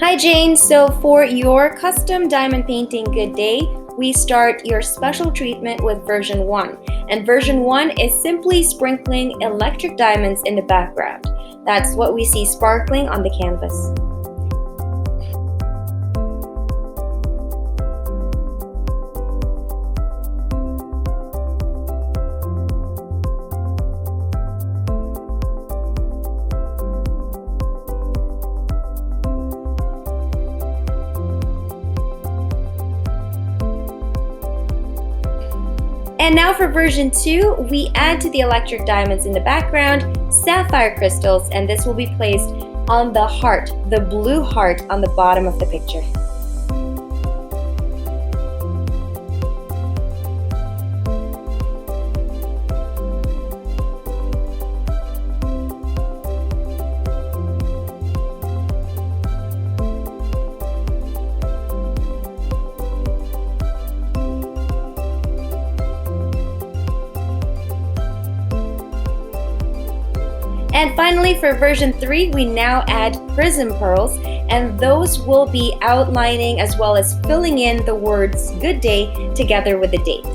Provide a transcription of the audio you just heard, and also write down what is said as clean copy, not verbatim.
Hi Jane, so for your custom diamond painting Good Day, we start your special treatment with version 1. And version 1 is simply sprinkling electric diamonds in the background. That's what we see sparkling on the canvas. And now for version 2, we add to the electric diamonds in the background sapphire crystals, and this will be placed on the heart, the blue heart on the bottom of the picture. And finally, for version 3, we now add Prism pearls, and those will be outlining as well as filling in the words Good Day together with the date.